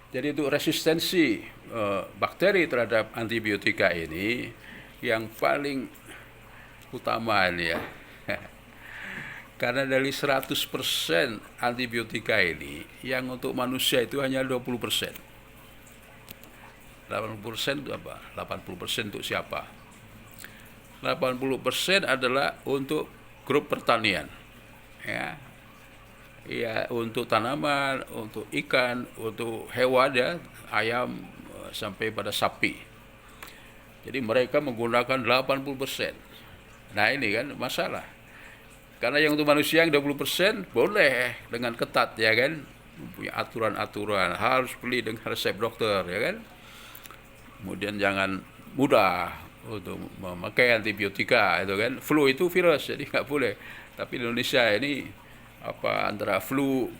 Jadi untuk resistensi bakteri terhadap antibiotika ini yang paling utama ini ya. Karena dari 100% antibiotika ini yang untuk manusia itu hanya 20%. 80% itu apa? 80% untuk siapa? 80% adalah untuk grup pertanian. Ya, ya untuk tanaman, untuk ikan, untuk hewan ya, ayam sampai pada sapi. Jadi mereka menggunakan 80%. Nah ini kan masalah. Karena yang untuk manusia yang 20% boleh dengan ketat ya kan. Punya aturan-aturan, harus beli dengan resep dokter ya kan. Kemudian jangan mudah untuk memakai antibiotika itu kan. Flu itu virus jadi nggak boleh. Tapi di Indonesia ini antara flu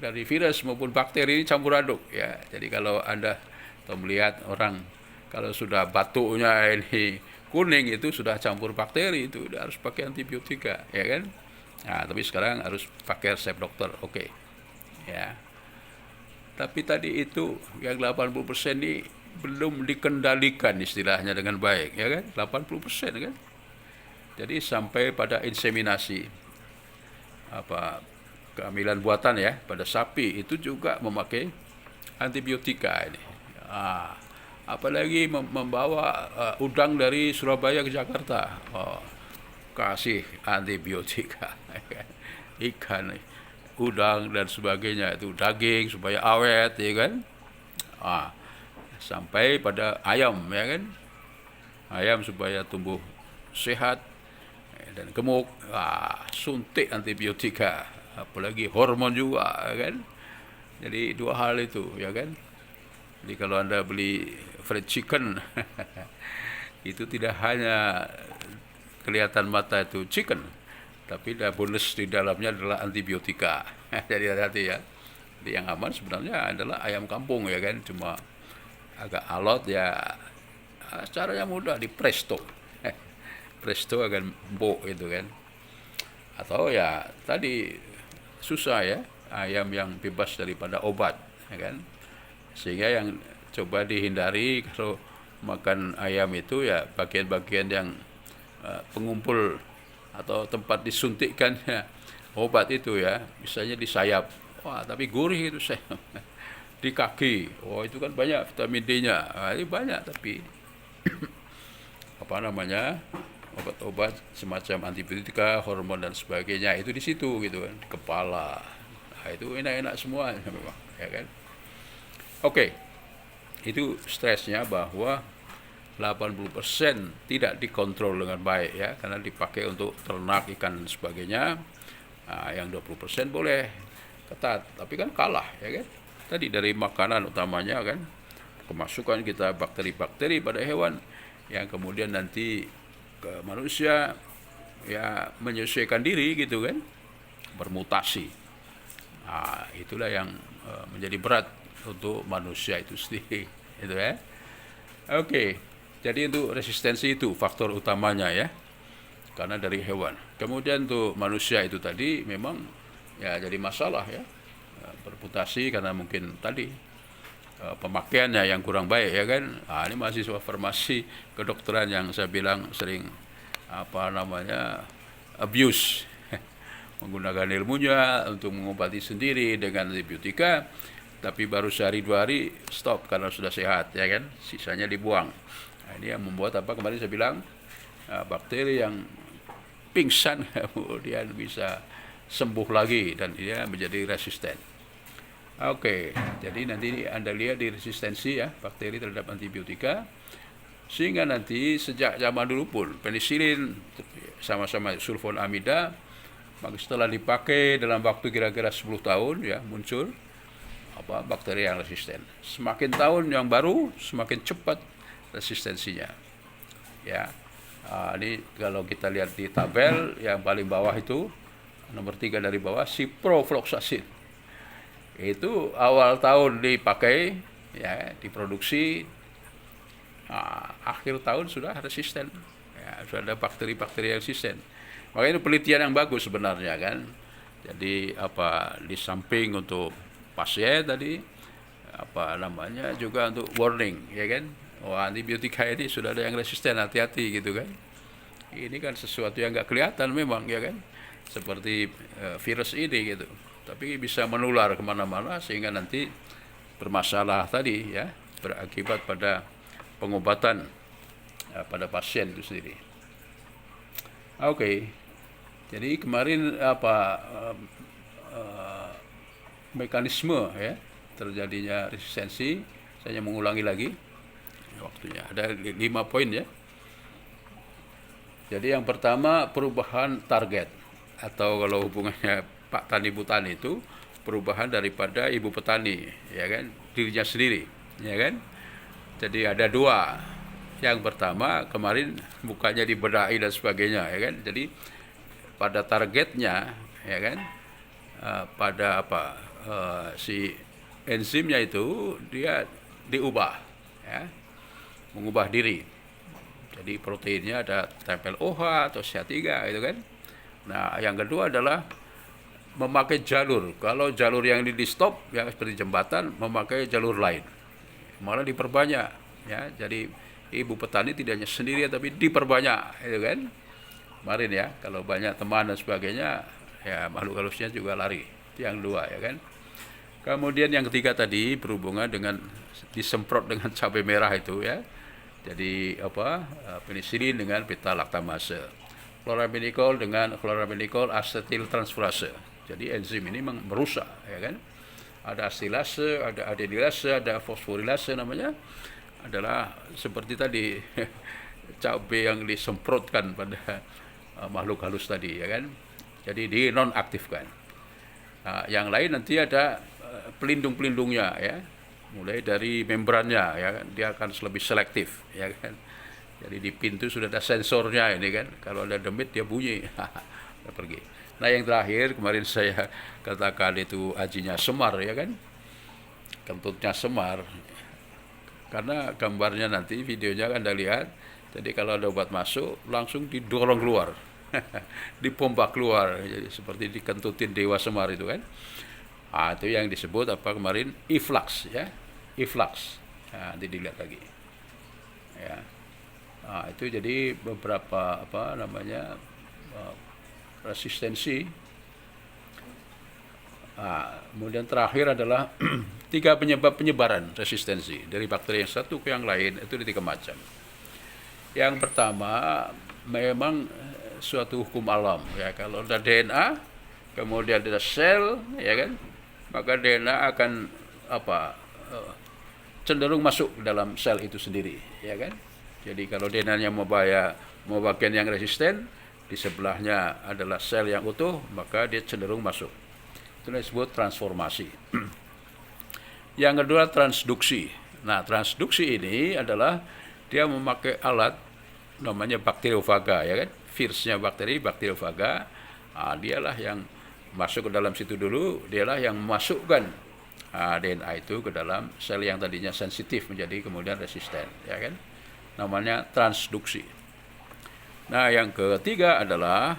dari virus maupun bakteri ini campur aduk ya. Jadi kalau Anda melihat orang kalau sudah batuknya ini kuning itu sudah campur bakteri, itu harus pakai antibiotika ya kan. Nah, tapi sekarang harus pakai resep dokter. Oke. Ya. Tapi tadi itu yang 80% ini belum dikendalikan istilahnya dengan baik ya kan. 80% kan. Jadi sampai pada inseminasi kehamilan buatan ya pada sapi itu juga memakai antibiotika ini. Apalagi membawa udang dari Surabaya ke Jakarta, kasih antibiotika, ikan, udang dan sebagainya itu daging supaya awet, ya kan? Sampai pada ayam, ya kan? Ayam supaya tumbuh sehat dan gemuk, suntik antibiotika, apalagi hormon juga, ya kan? Jadi dua hal itu, ya kan? Jadi kalau Anda beli fried chicken itu tidak hanya kelihatan mata itu chicken, tapi ada bonus di dalamnya adalah antibiotika. Jadi hati-hati ya. Jadi yang aman sebenarnya adalah ayam kampung ya kan, cuma agak alot ya. Caranya mudah, di presto. Presto akan empuk itu kan. Atau ya tadi susah ya, ayam yang bebas daripada obat ya kan. Sehingga yang coba dihindari kalau makan ayam itu ya bagian-bagian yang pengumpul atau tempat disuntikkannya obat itu ya, misalnya di sayap, wah tapi gurih itu saya. Di kaki, oh itu kan banyak vitamin D-nya, ini banyak tapi obat-obat semacam antibiotika, hormon dan sebagainya itu di situ gitu kan, kepala, nah, itu enak-enak semua memang ya kan. Oke, itu stresnya bahwa 80% tidak dikontrol dengan baik ya, karena dipakai untuk ternak ikan dan sebagainya. Nah, yang 20% boleh ketat, tapi kan kalah ya kan. Tadi dari makanan utamanya kan, kemasukan kita bakteri-bakteri pada hewan yang kemudian nanti ke manusia ya menyesuaikan diri gitu kan, bermutasi. Nah, itulah yang menjadi berat untuk manusia itu sendiri itu ya. Oke, jadi untuk resistensi itu faktor utamanya ya, karena dari hewan. Kemudian untuk manusia itu tadi memang ya jadi masalah ya, bermutasi karena mungkin tadi pemakaiannya yang kurang baik ya kan. Nah, ini mahasiswa farmasi kedokteran yang saya bilang sering abuse menggunakan ilmunya untuk mengobati sendiri dengan antibiotika, tapi baru sehari dua hari stop karena sudah sehat ya kan, sisanya dibuang. Nah, ini yang membuat kemarin saya bilang bakteri yang pingsan kemudian bisa sembuh lagi dan dia menjadi resisten. Oke, jadi nanti Anda lihat di resistensi ya bakteri terhadap antibiotika, sehingga nanti sejak zaman dulu pun penisilin sama-sama sulfonamida, maka setelah dipakai dalam waktu kira-kira 10 tahun ya muncul bakteri yang resisten. Semakin tahun yang baru semakin cepat resistensinya. Ya, ini kalau kita lihat di tabel yang paling bawah itu nomor 3 dari bawah, ciprofloxacin. Itu awal tahun dipakai, ya, diproduksi, akhir tahun sudah resisten. Ya, sudah ada bakteri-bakteri yang resisten. Makanya itu penelitian yang bagus sebenarnya kan. Jadi di samping untuk pasien tadi juga untuk warning, ya kan. Wah, antibiotika ini sudah ada yang resisten, hati-hati gitu kan. Ini kan sesuatu yang nggak kelihatan memang, ya kan, seperti virus ini gitu, tapi bisa menular kemana-mana sehingga nanti bermasalah tadi, ya, berakibat pada pengobatan pada pasien itu sendiri. Oke. Jadi kemarin mekanisme, ya, terjadinya resistensi, saya mengulangi lagi waktunya. Ada 5 poin, ya. Jadi yang pertama, perubahan target, atau kalau hubungannya Pak Tani Bu Tani itu perubahan daripada Ibu Petani, ya kan, dirinya sendiri, ya kan. Jadi ada 2. Yang pertama, kemarin bukannya dibenahi dan sebagainya, ya kan. Jadi pada targetnya, ya kan, pada si enzimnya itu dia diubah, ya, mengubah diri. Jadi proteinnya ada tempel OH atau CH3 gitu kan. Nah, yang kedua adalah memakai jalur. Kalau jalur yang di stop, yang seperti jembatan, memakai jalur lain, malah diperbanyak, ya. Jadi Ibu Petani tidak hanya sendirian tapi diperbanyak, gitu kan. Kemarin, ya, kalau banyak teman dan sebagainya, ya, makhluk halusnya juga lari. Itu yang 2, ya kan. Kemudian yang ketiga tadi berhubungan dengan disemprot dengan cabai merah itu, ya. Jadi penisilin dengan beta laktamase, chloraminicol dengan chloraminicol asetil transferase. Jadi enzim ini merusak, ya kan. Ada asilase, ada adenilase, ada fosforilase namanya. Adalah seperti tadi cabai yang disemprotkan pada makhluk halus tadi, ya kan. Jadi dinonaktifkan. Nah, yang lain nanti ada pelindung-pelindungnya, ya. Mulai dari membrannya, ya kan, dia akan lebih selektif, ya kan. Jadi di pintu sudah ada sensornya ini kan, kalau ada demit dia bunyi, dia pergi. Nah, yang terakhir kemarin saya katakan itu ajinya semar, ya kan, kentutnya semar, karena gambarnya nanti videonya kan Anda lihat. Jadi kalau ada obat masuk langsung didorong keluar, dipompa keluar, jadi seperti dikentutin dewa semar itu kan. Itu yang disebut kemarin efflux, ya, efflux. Nah, nanti dilihat lagi, ya. Itu jadi beberapa resistensi. Kemudian terakhir adalah 3 penyebab penyebaran resistensi dari bakteri yang satu ke yang lain, itu 3 macam. Yang pertama memang suatu hukum alam, ya. Kalau ada DNA, kemudian ada sel, ya kan, maka DNA akan cenderung masuk dalam sel itu sendiri, ya kan. Jadi kalau DNA-nya mau bagian yang resisten, di sebelahnya adalah sel yang utuh, maka dia cenderung masuk. Itu disebut transformasi. Yang kedua, transduksi. Nah, transduksi ini adalah dia memakai alat namanya bakteriofaga, ya kan. Virusnya bakteriofaga. Dialah yang masuk ke dalam situ dulu, dialah yang memasukkan DNA itu ke dalam sel yang tadinya sensitif menjadi kemudian resisten, ya kan. Namanya transduksi. Nah, yang ketiga adalah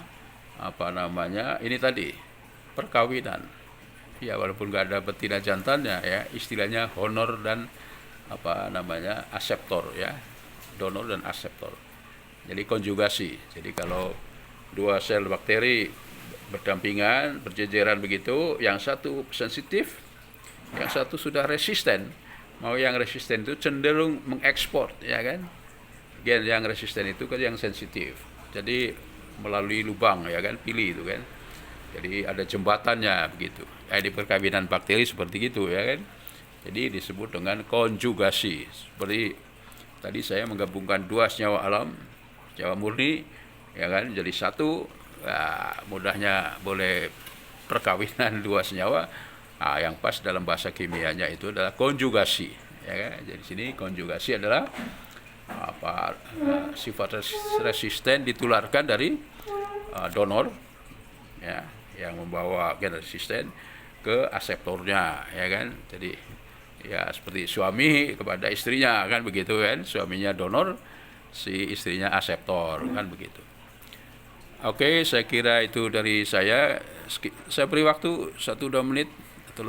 ini tadi perkawinan. Ya, walaupun nggak ada betina jantannya, ya, istilahnya honor dan aseptor, ya, donor dan aseptor. Jadi konjugasi. Jadi kalau 2 sel bakteri berdampingan, berjejeran begitu, yang satu sensitif, yang satu sudah resisten. Mau yang resisten itu cenderung mengekspor, ya kan. Gen yang resisten itu ke yang sensitif. Jadi melalui lubang, ya kan, pilih itu kan. Jadi ada jembatannya begitu. Di perkawinan bakteri seperti itu, ya kan. Jadi disebut dengan konjugasi. Seperti tadi saya menggabungkan 2 senyawa alam, senyawa murni, ya kan, jadi satu. Mudahnya boleh perkawinan 2 senyawa. Yang pas dalam bahasa kimianya itu adalah konjugasi, ya kan? Jadi sini konjugasi adalah sifat resisten ditularkan dari donor, ya, yang membawa gen resisten ke aseptornya, ya kan. Jadi ya seperti suami kepada istrinya kan begitu kan, suaminya donor, si istrinya aseptor kan begitu. Oke, saya kira itu dari saya. Saya beri waktu 1-2 menit